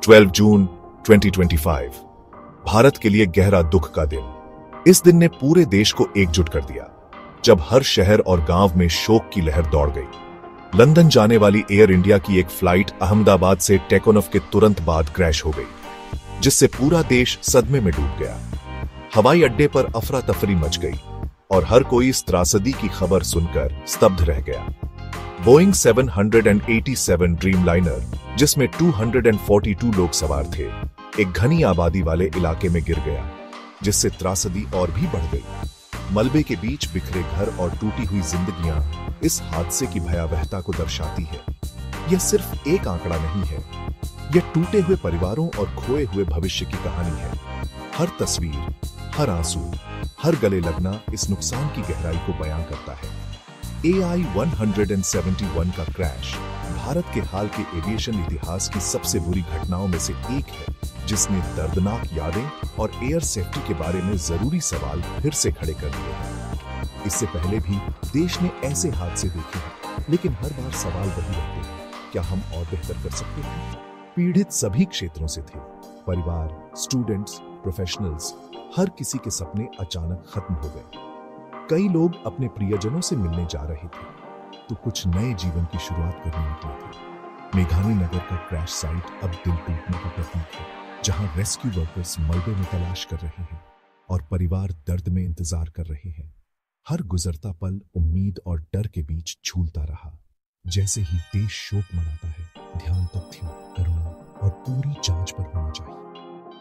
12 जून 2025 भारत के लिए गहरा दुख का दिन। इस दिन ने पूरे देश को एकजुट कर दिया जब हर शहर और गांव में शोक की लहर दौड़ गई। लंदन जाने वाली एयर इंडिया की एक फ्लाइट अहमदाबाद से टेकोनॉफ के तुरंत बाद क्रैश हो गई, जिससे पूरा देश सदमे में डूब गया। हवाई अड्डे पर अफरा तफरी मच गई और हर कोई इस त्रासदी की खबर सुनकर स्तब्ध रह गया। बोइंग 787 ड्रीमलाइनर, जिसमें 242 लोग सवार थे, एक घनी आबादी वाले इलाके में गिर गया, जिससे त्रासदी और भी बढ़ गई। मलबे के बीच बिखरे घर और टूटी हुई जिंदगियां इस हादसे की भयावहता को दर्शाती है। यह सिर्फ एक आंकड़ा नहीं है, यह टूटे हुए परिवारों और खोए हुए भविष्य की कहानी है। हर तस्वीर, हर आंसू, हर गले लगना इस नुकसान की गहराई को बयां करता है। AI-171 का क्रैश भारत के हाल के एविएशन इतिहास की सबसे बुरी घटनाओं में से एक है, जिसने दर्दनाक यादें और एयर सेफ्टी के बारे में जरूरी सवाल फिर से खड़े कर दिए हैं। इससे पहले भी देश ने ऐसे हादसे देखे हैं, लेकिन हर बार सवाल वही रहते हैं, क्या हम और बेहतर कर सकते हैं? पीड़ित सभी क्षेत्रों से थे, परिवार, स्टूडेंट्स, प्रोफेशनल्स, हर किसी के सपने अचानक खत्म हो गए। कई लोग अपने प्रियजनों से मिलने जा रहे थे, तो कुछ नए जीवन की शुरुआत करने निकले थे। मेघानी नगर का क्रैश साइट अब दिल टूटने का प्रतीक है, जहां रेस्क्यू वर्कर्स मलबे में तलाश कर रहे हैं और परिवार दर्द में इंतजार कर रहे हैं। हर गुजरता पल उम्मीद और डर के बीच झूलता रहा। जैसे ही देश शोक मनाता है, ध्यान तथ्यों, करुणा और पूरी जांच पर होना चाहिए।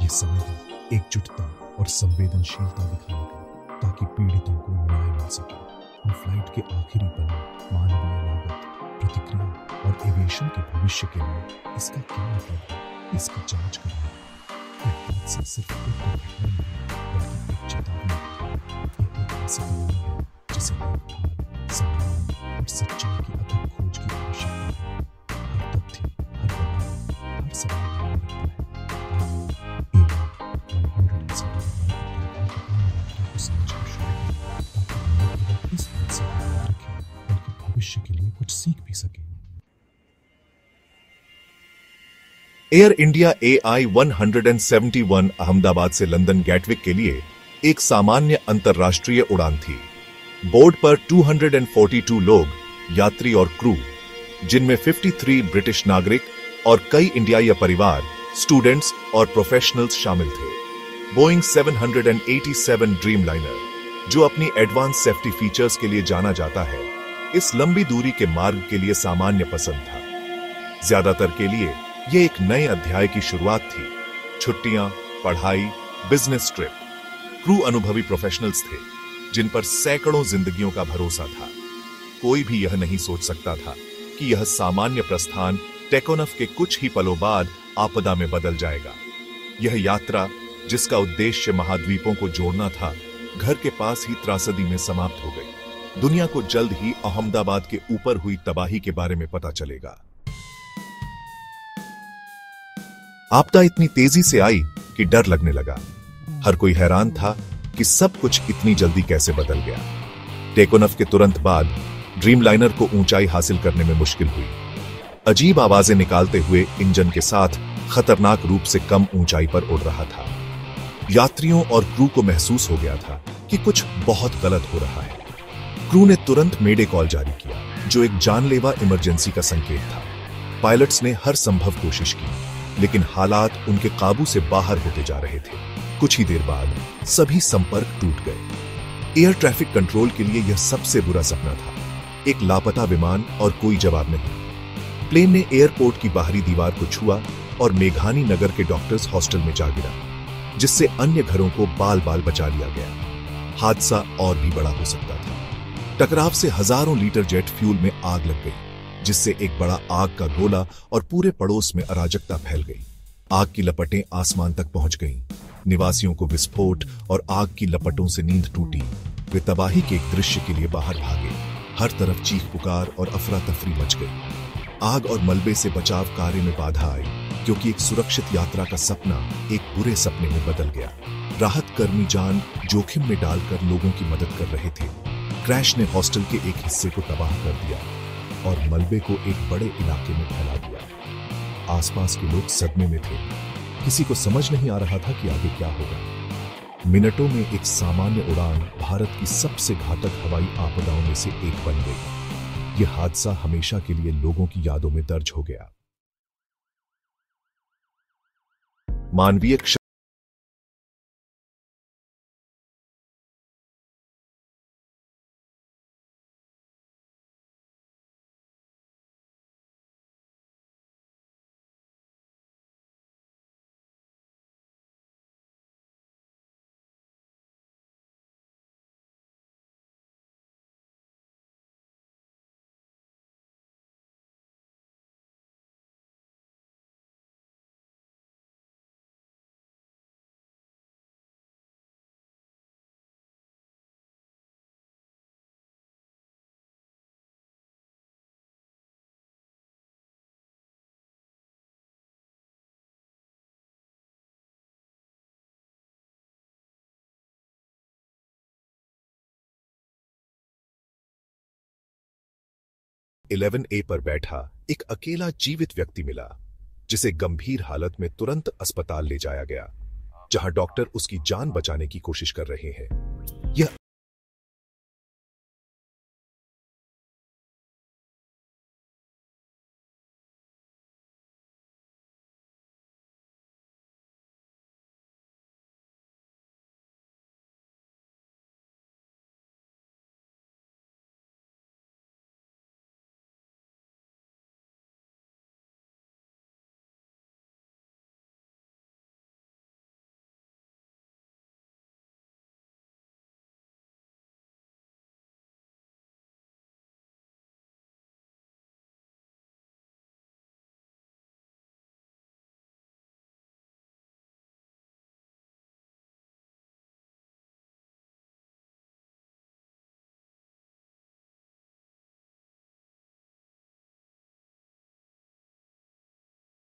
यह समय है एकजुटता और संवेदनशीलता दिखाने का, ताकि पीड़ितों को न्याय मिल सके। हम फ्लाइट के आखिरी पलों, मानवीय लागत, प्रतिक्रिया और एविएशन के भविष्य के लिए इसका क्या मतलब है, इसकी जांच करना। यह हादसा सिर्फ एक दुर्घटना नहीं, बल्कि एक चेतावनी है। यह एक ऐसी कहानी है जिसे देखभाल, सम्मान और सच्चाई की अथक खोज की आवश्यकता है। हर तथ्य, हर बदलाव, हर सवाल मायने रखता है। इस हादसे को याद रखें, बल्कि भविष्य के लिए कुछ सीख भी सके। एयर इंडिया AI-171 अहमदाबाद से लंदन गैटविक के लिए एक सामान्य अंतरराष्ट्रीय उड़ान थी। बोर्ड पर 242 लोग, यात्री और क्रू, जिनमें 53 ब्रिटिश नागरिक और कई इंडियाई परिवार, स्टूडेंट्स और प्रोफेशनल्स शामिल थे। बोइंग 787 ड्रीमलाइनर, जो अपनी एडवांस सेफ्टी फीचर्स के लिए जाना जाता है, इस लंबी दूरी के मार्ग के लिए सामान्य पसंद था। ज्यादातर के लिए यह एक नए अध्याय की शुरुआत थी। छुट्टियां, पढ़ाई, बिजनेस ट्रिप। क्रू अनुभवी प्रोफेशनल्स थे, जिन पर सैकड़ों जिंदगियों का भरोसा था। कोई भी यह नहीं सोच सकता था कि यह सामान्य प्रस्थान टेकोनॉफ के कुछ ही पलों बाद आपदा में बदल जाएगा। यह यात्रा, जिसका उद्देश्य महाद्वीपों को जोड़ना था, घर के पास ही त्रासदी में समाप्त हो गई। दुनिया को जल्द ही अहमदाबाद के ऊपर हुई तबाही के बारे में पता चलेगा। आपदा इतनी तेजी से आई कि डर लगने लगा। हर कोई हैरान था कि सब कुछ इतनी जल्दी कैसे बदल गया। टेकोनॉफ के तुरंत बाद ड्रीमलाइनर को ऊंचाई हासिल करने में मुश्किल हुई। अजीब आवाजें निकालते हुए इंजन के साथ खतरनाक रूप से कम ऊंचाई पर उड़ रहा था। यात्रियों और क्रू को महसूस हो गया था कि कुछ बहुत गलत हो रहा है। क्रू ने तुरंत मेडे कॉल जारी किया, जो एक जानलेवा इमरजेंसी का संकेत था। पायलट्स ने हर संभव कोशिश की, लेकिन हालात उनके काबू से बाहर होते जा रहे थे। कुछ ही देर बाद सभी संपर्क टूट गए। एयर ट्रैफिक कंट्रोल के लिए यह सबसे बुरा सपना था। एक लापता विमान और कोई जवाब नहीं। प्लेन ने एयरपोर्ट की बाहरी दीवार को छुआ और मेघानी नगर के डॉक्टर्स हॉस्टल में जा गिरा, जिससे अन्य घरों को बाल बाल बचा लिया गया। हादसा और भी बड़ा हो सकता था। टकराव से हजारों लीटर जेट फ्यूल में आग लग गई, जिससे एक बड़ा आग का गोला और पूरे पड़ोस में अराजकता फैल गई। आग की लपटें आसमान तक पहुंच गईं। निवासियों को विस्फोट और आग की लपटों से नींद टूटी। वे तबाही के एक दृश्य के लिए बाहर भागे। हर तरफ चीख पुकार और अफरा तफरी मच गई। आग और मलबे से बचाव कार्य में बाधा आई, क्योंकि एक सुरक्षित यात्रा का सपना एक बुरे सपने में बदल गया। राहत कर्मी जान जोखिम में डालकर लोगों की मदद कर रहे थे। क्रैश ने हॉस्टल के एक हिस्से को तबाह कर दिया और मलबे को एक बड़े इलाके में फैला दिया। आसपास के लोग सदमे में थे। किसी को समझ नहीं आ रहा था कि आगे क्या होगा। मिनटों में एक सामान्य उड़ान भारत की सबसे घातक हवाई आपदाओं में से एक बन गई। यह हादसा हमेशा के लिए लोगों की यादों में दर्ज हो गया। मानवीय 11A पर बैठा एक अकेला जीवित व्यक्ति मिला, जिसे गंभीर हालत में तुरंत अस्पताल ले जाया गया, जहां डॉक्टर उसकी जान बचाने की कोशिश कर रहे हैं। यह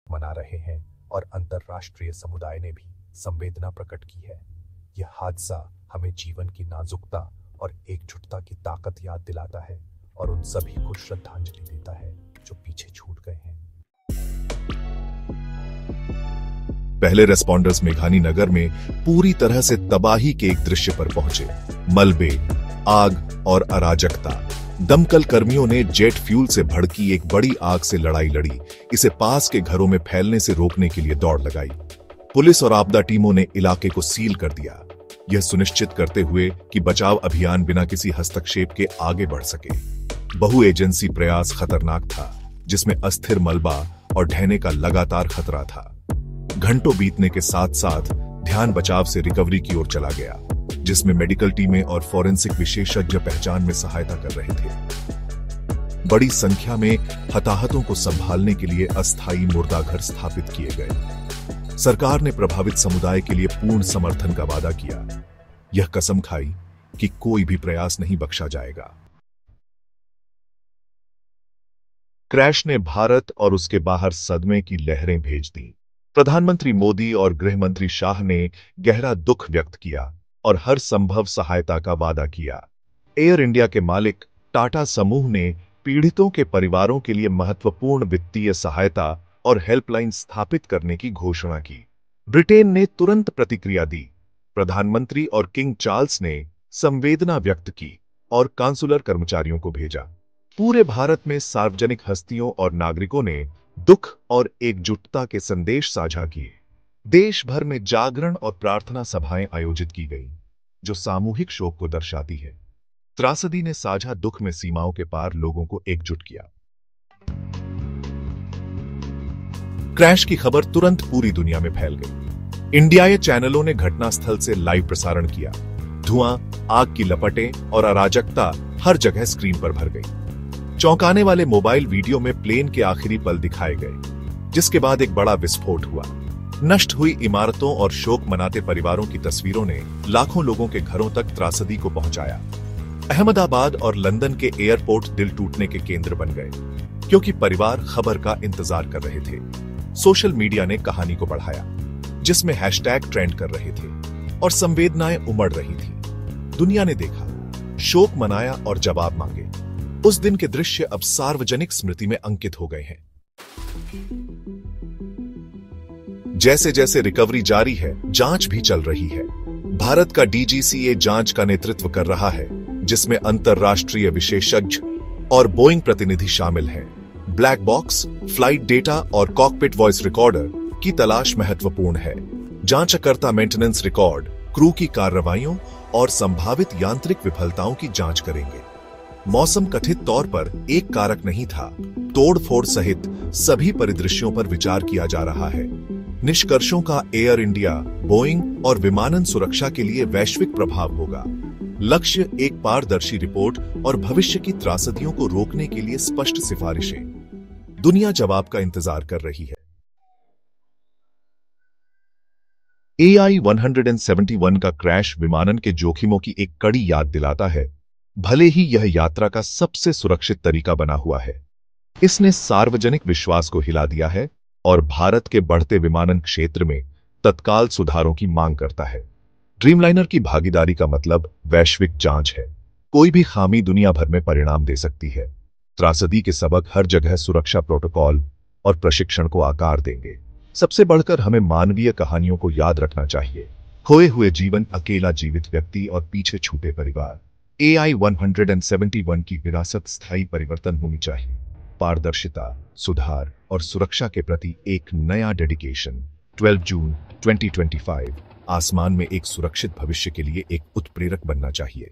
मना रहे हैं और अंतर्राष्ट्रीय समुदाय ने भी संवेदना प्रकट की है। यह हादसा हमें जीवन की नाजुकता और एकजुटता की ताकत याद दिलाता है और उन सभी को श्रद्धांजलि देता है जो पीछे छूट गए हैं। पहले रेस्पॉन्डर्स मेघानी नगर में पूरी तरह से तबाही के एक दृश्य पर पहुंचे। मलबे, आग और अराजकता। दमकल कर्मियों ने जेट फ्यूल से भड़की एक बड़ी आग से लड़ाई लड़ी, इसे पास के घरों में फैलने से रोकने के लिए दौड़ लगाई। पुलिस और आपदा टीमों ने इलाके को सील कर दिया, यह सुनिश्चित करते हुए कि बचाव अभियान बिना किसी हस्तक्षेप के आगे बढ़ सके। बहु एजेंसी प्रयास खतरनाक था, जिसमें अस्थिर मलबा और ढहने का लगातार खतरा था। घंटों बीतने के साथ साथ ध्यान बचाव से रिकवरी की ओर चला गया, जिसमें मेडिकल टीमें और फोरेंसिक विशेषज्ञ पहचान में सहायता कर रहे थे। बड़ी संख्या में हताहतों को संभालने के लिए अस्थायी मुर्दाघर स्थापित किए गए। सरकार ने प्रभावित समुदाय के लिए पूर्ण समर्थन का वादा किया, यह कसम खाई कि कोई भी प्रयास नहीं बख्शा जाएगा। क्रैश ने भारत और उसके बाहर सदमे की लहरें भेज दी। प्रधानमंत्री मोदी और गृहमंत्री शाह ने गहरा दुख व्यक्त किया और हर संभव सहायता का वादा किया। एयर इंडिया के मालिक टाटा समूह ने पीड़ितों के परिवारों के लिए महत्वपूर्ण वित्तीय सहायता और हेल्पलाइन स्थापित करने की घोषणा की। ब्रिटेन ने तुरंत प्रतिक्रिया दी। प्रधानमंत्री और किंग चार्ल्स ने संवेदना व्यक्त की और कांसुलर कर्मचारियों को भेजा। पूरे भारत में सार्वजनिक हस्तियों और नागरिकों ने दुख और एकजुटता के संदेश साझा किए। देश भर में जागरण और प्रार्थना सभाएं आयोजित की गईं, जो सामूहिक शोक को दर्शाती है। त्रासदी ने साझा दुख में सीमाओं के पार लोगों को एकजुट किया। क्रैश की खबर तुरंत पूरी दुनिया में फैल गई। इंडियाई चैनलों ने घटनास्थल से लाइव प्रसारण किया। धुआं, आग की लपटें और अराजकता हर जगह स्क्रीन पर भर गई। चौंकाने वाले मोबाइल वीडियो में प्लेन के आखिरी पल दिखाए गए, जिसके बाद एक बड़ा विस्फोट हुआ। नष्ट हुई इमारतों और शोक मनाते परिवारों की तस्वीरों ने लाखों लोगों के घरों तक त्रासदी को पहुंचाया। अहमदाबाद और लंदन के एयरपोर्ट दिल टूटने के केंद्र बन गए, क्योंकि परिवार खबर का इंतजार कर रहे थे। सोशल मीडिया ने कहानी को बढ़ाया, जिसमें हैशटैग ट्रेंड कर रहे थे और संवेदनाएं उमड़ रही थी। दुनिया ने देखा, शोक मनाया और जवाब मांगे। उस दिन के दृश्य अब सार्वजनिक स्मृति में अंकित हो गए हैं। जैसे जैसे रिकवरी जारी है, जांच भी चल रही है। भारत का डीजीसीए जांच का नेतृत्व कर रहा है, जिसमें अंतरराष्ट्रीय विशेषज्ञ और बोइंग प्रतिनिधि शामिल हैं। ब्लैक बॉक्स, फ्लाइट डेटा और कॉकपिट वॉइस रिकॉर्डर की तलाश महत्वपूर्ण है। जांचकर्ता मेंटेनेंस रिकॉर्ड, क्रू की कार्रवाइयों और संभावित यांत्रिक विफलताओं की जांच करेंगे। मौसम कथित तौर पर एक कारक नहीं था। तोड़फोड़ सहित सभी परिदृश्यों पर विचार किया जा रहा है। निष्कर्षों का एयर इंडिया, बोइंग और विमानन सुरक्षा के लिए वैश्विक प्रभाव होगा। लक्ष्य एक पारदर्शी रिपोर्ट और भविष्य की त्रासदियों को रोकने के लिए स्पष्ट सिफारिशें। दुनिया जवाब का इंतजार कर रही है। AI-171 का क्रैश विमानन के जोखिमों की एक कड़ी याद दिलाता है, भले ही यह यात्रा का सबसे सुरक्षित तरीका बना हुआ है। इसने सार्वजनिक विश्वास को हिला दिया है और भारत के बढ़ते विमानन क्षेत्र में तत्काल सुधारों की मांग करता है। ड्रीमलाइनर की भागीदारी का मतलब वैश्विक जांच है। कोई भी खामी दुनिया भर में परिणाम दे सकती है। त्रासदी के सबक हर जगह सुरक्षा प्रोटोकॉल और प्रशिक्षण को आकार देंगे। सबसे बढ़कर हमें मानवीय कहानियों को याद रखना चाहिए। खोए हुए जीवन, अकेला जीवित व्यक्ति और पीछे छूटे परिवार। AI-171 की विरासत स्थायी परिवर्तन होनी चाहिए। पारदर्शिता, सुधार और सुरक्षा के प्रति एक नया डेडिकेशन। 12 जून 2025 आसमान में एक सुरक्षित भविष्य के लिए एक उत्प्रेरक बनना चाहिए।